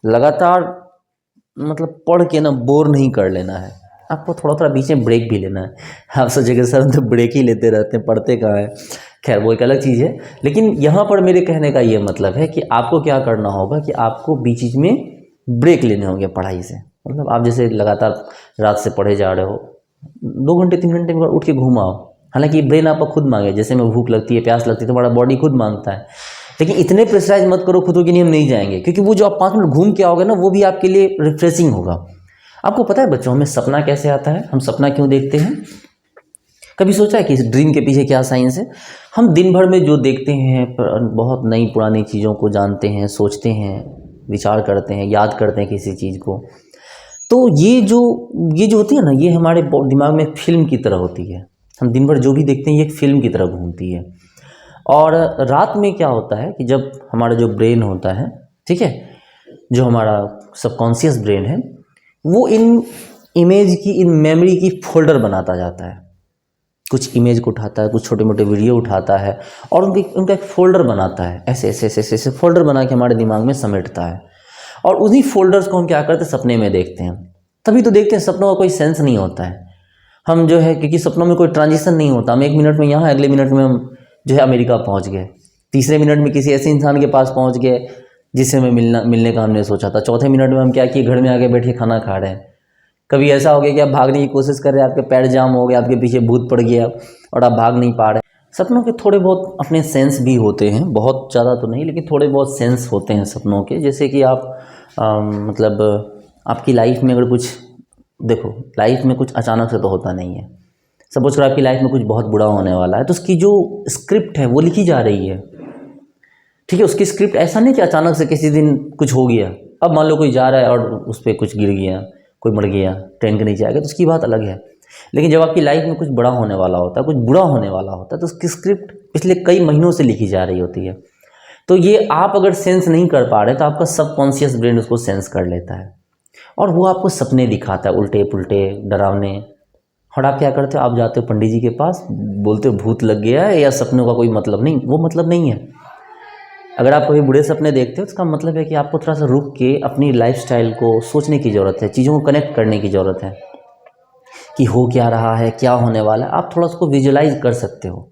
लगातार मतलब पढ़ के ना बोर नहीं कर लेना है, आपको थोड़ा थोड़ा बीच में ब्रेक भी लेना है। आप सोचेंगे सर हम तो ब्रेक ही लेते रहते हैं, पढ़ते कहाँ हैं। खैर वो एक अलग चीज़ है, लेकिन यहाँ पर मेरे कहने का ये मतलब है कि आपको क्या करना होगा कि आपको बीच बीच में ब्रेक लेने होंगे पढ़ाई से। मतलब आप जैसे लगातार रात से पढ़े जा रहे हो, 2 घंटे 3 घंटे में उठ के घूमाओ, हालांकि ब्रेन आपका खुद मांगे, जैसे में भूख लगती है, प्यास लगती है, तो हमारा बॉडी खुद मांगता है। लेकिन इतने प्रेशराइज मत करो खुद को कि नहीं हम नहीं जाएंगे, क्योंकि वो जो आप 5 मिनट घूम के आओगे ना, वो भी आपके लिए रिफ्रेशिंग होगा। आपको पता है बच्चों, हमें सपना कैसे आता है, हम सपना क्यों देखते हैं? कभी सोचा है कि इस ड्रीम के पीछे क्या साइंस है? हम दिन भर में जो देखते हैं, बहुत नई पुरानी चीज़ों को जानते हैं, सोचते हैं, विचार करते हैं, याद करते हैं किसी चीज़ को, तो ये जो होती है ना, ये हमारे दिमाग में फिल्म की तरह होती है। हम दिन भर जो भी देखते हैं ये एक फिल्म की तरह घूमती है। और रात में क्या होता है कि जब हमारा जो ब्रेन होता है, ठीक है, जो हमारा सबकॉन्शियस ब्रेन है, वो इन इमेज की, इन मेमोरी की फोल्डर बनाता जाता है। कुछ इमेज को उठाता है, कुछ छोटे मोटे वीडियो उठाता है और उनका एक फोल्डर बनाता है, ऐसे ऐसे ऐसे ऐसे फोल्डर बना के हमारे दिमाग में समेटता है। और उन्हीं फोल्डर्स को हम क्या करते हैं, सपने में देखते हैं। तभी तो देखते हैं, सपनों का कोई सेंस नहीं होता है। हम जो है, क्योंकि सपनों में कोई ट्रांजिशन नहीं होता, हम 1 मिनट में यहाँ, अगले मिनट में हम जो है अमेरिका पहुँच गए, तीसरे मिनट में किसी ऐसे इंसान के पास पहुँच गए जिससे हमें मिलने का हमने सोचा था, चौथे मिनट में हम क्या किए, घर में आके बैठे खाना खा रहे हैं। कभी ऐसा हो गया कि आप भागने की कोशिश कर रहे हैं, आपके पैर जाम हो गए, आपके पीछे भूत पड़ गया और आप भाग नहीं पा रहे। सपनों के थोड़े बहुत अपने सेंस भी होते हैं, बहुत ज़्यादा तो नहीं, लेकिन थोड़े बहुत सेंस होते हैं सपनों के। जैसे कि आप मतलब आपकी लाइफ में अगर कुछ, देखो लाइफ में कुछ अचानक से तो होता नहीं है। सपोज करो आपकी लाइफ में कुछ बहुत बुरा होने वाला है, तो उसकी जो स्क्रिप्ट है वो लिखी जा रही है, ठीक है। उसकी स्क्रिप्ट ऐसा नहीं कि अचानक से किसी दिन कुछ हो गया। अब मान लो कोई जा रहा है और उस पर कुछ गिर गया, कोई मर गया, ट्रेन के नीचे आ गया, तो उसकी बात अलग है। लेकिन जब आपकी लाइफ में कुछ बड़ा होने वाला होता है, कुछ बुरा होने वाला होता है, तो उसकी स्क्रिप्ट पिछले कई महीनों से लिखी जा रही होती है। तो ये आप अगर सेंस नहीं कर पा रहे तो आपका सबकॉन्शियस ब्रेन उसको सेंस कर लेता है और वो आपको सपने दिखाता है, उल्टे पुल्टे, डरावने। और आप क्या करते हो, आप जाते हो पंडित जी के पास, बोलते हो भूत लग गया है या सपनों का कोई मतलब नहीं। वो मतलब नहीं है। अगर आप कभी बुरे सपने देखते हो तो इसका मतलब है कि आपको थोड़ा सा रुक के अपनी लाइफस्टाइल को सोचने की ज़रूरत है, चीज़ों को कनेक्ट करने की ज़रूरत है कि हो क्या रहा है, क्या होने वाला है, आप थोड़ा उसको विजुलाइज कर सकते हो।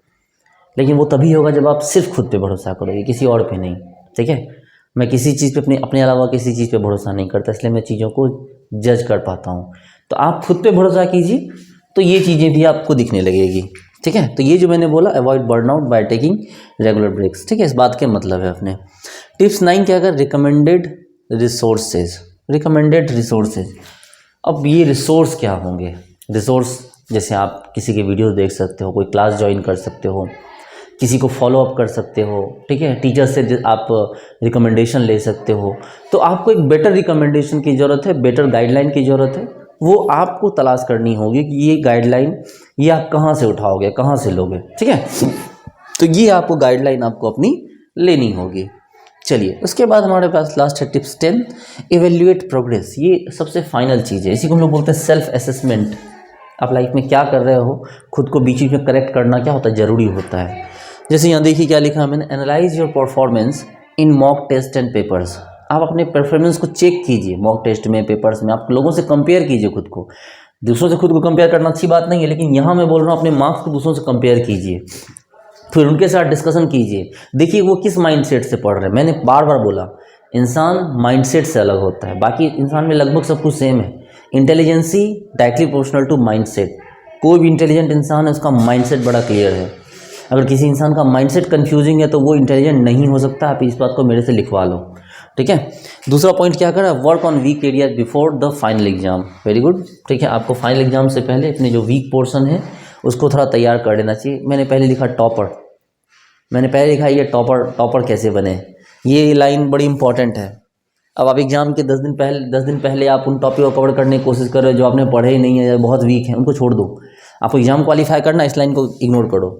लेकिन वो तभी होगा जब आप सिर्फ खुद पे भरोसा करोगे, किसी और पे नहीं। ठीक है, मैं किसी चीज़ पे अपने अलावा किसी चीज़ पे भरोसा नहीं करता, इसलिए मैं चीज़ों को जज कर पाता हूँ। तो आप खुद पे भरोसा कीजिए, तो ये चीज़ें भी आपको दिखने लगेगी। ठीक है, तो ये जो मैंने बोला, avoid burnout by taking regular breaks. ठीक है, इस बात के मतलब है अपने। टिप्स 9 क्या कर, रिकमेंडेड रिसोर्सेज। रिकमेंडेड रिसोर्सेज, अब ये रिसोर्स क्या होंगे? रिसोर्स जैसे आप किसी के वीडियो देख सकते हो, कोई क्लास ज्वाइन कर सकते हो, किसी को फॉलो अप कर सकते हो। ठीक है, टीचर से आप रिकमेंडेशन ले सकते हो। तो आपको एक बेटर रिकमेंडेशन की ज़रूरत है, बेटर गाइडलाइन की ज़रूरत है। वो आपको तलाश करनी होगी कि ये गाइडलाइन ये आप कहाँ से उठाओगे, कहाँ से लोगे। ठीक है, तो ये आपको गाइडलाइन आपको अपनी लेनी होगी। चलिए, उसके बाद हमारे पास लास्ट है टिप्स 10, इवेल्युएट प्रोग्रेस। ये सबसे फाइनल चीज़ है, इसी को हम लोग बोलते हैं सेल्फ असेसमेंट। आप लाइफ में क्या कर रहे हो, खुद को बीच बीच में करेक्ट करना क्या होता है, ज़रूरी होता है। जैसे यहाँ देखिए क्या लिखा है मैंने, analyse your performance in mock test and papers. आप अपने परफॉर्मेंस को चेक कीजिए मॉक टेस्ट में, पेपर्स में। आप लोगों से कंपेयर कीजिए खुद को। दूसरों से खुद को कंपेयर करना अच्छी बात नहीं है, लेकिन यहाँ मैं बोल रहा हूँ अपने मार्क्स को दूसरों से कंपेयर कीजिए, फिर उनके साथ डिस्कशन कीजिए, देखिए वो किस माइंडसेट से पढ़ रहे हैं। मैंने बार बार बोला, इंसान माइंडसेट से अलग होता है, बाकी इंसान में लगभग सब कुछ सेम है। Intelligence directly proportional to mindset. कोई भी इंटेलिजेंट इंसान है, उसका माइंडसेट बड़ा क्लियर है। अगर किसी इंसान का माइंडसेट कंफ्यूजिंग है तो वो इंटेलिजेंट नहीं हो सकता। आप इस बात को मेरे से लिखवा लो। ठीक है, दूसरा पॉइंट क्या करा, work on weak area before the final exam. Very good. ठीक है, आपको फाइनल एग्जाम से पहले अपने जो वीक पोर्शन है उसको थोड़ा तैयार कर लेना चाहिए। मैंने पहले लिखा टॉपर, मैंने पहले लिखा ये टॉपर कैसे बने, ये लाइन बड़ी इंपॉर्टेंट है। अब आप एग्जाम के 10 दिन पहले आप उन टॉपिक को कवर करने की कोशिश कर रहे हो जो आपने पढ़े ही नहीं है या बहुत वीक है, उनको छोड़ दो। आपको एग्जाम क्वालिफाई करना, इस लाइन को इग्नोर करो।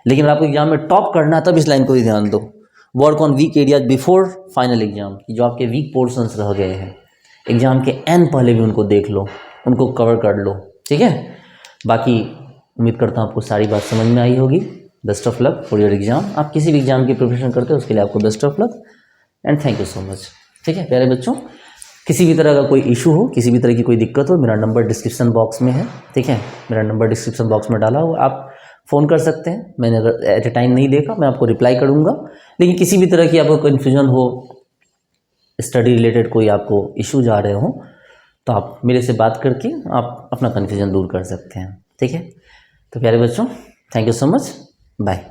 लेकिन अगर आपको एग्जाम में टॉप करना है तब इस लाइन को भी ध्यान दो। Work on weak areas before final exam, जो आपके वीक पोर्शंस रह गए हैं एग्जाम के एंड पहले भी उनको देख लो, उनको कवर कर लो। ठीक है, बाकी उम्मीद करता हूँ आपको सारी बात समझ में आई होगी। Best of luck for your exam. आप किसी भी एग्जाम की प्रिपरेशन करते हो उसके लिए आपको best of luck and thank you so much. ठीक है प्यारे बच्चों, किसी भी तरह का कोई इशू हो, किसी भी तरह की कोई दिक्कत हो, मेरा नंबर डिस्क्रिप्शन बॉक्स में है। ठीक है, मेरा नंबर डिस्क्रिप्शन बॉक्स में डाला हो, आप फ़ोन कर सकते हैं। मैंने अगर एट ए टाइम नहीं देखा मैं आपको रिप्लाई करूँगा। लेकिन किसी भी तरह की आपको कन्फ्यूजन हो, स्टडी रिलेटेड कोई आपको इशूज आ रहे हो, तो आप मेरे से बात करके आप अपना कन्फ्यूजन दूर कर सकते हैं। ठीक है, तो प्यारे बच्चों, thank you so much, bye.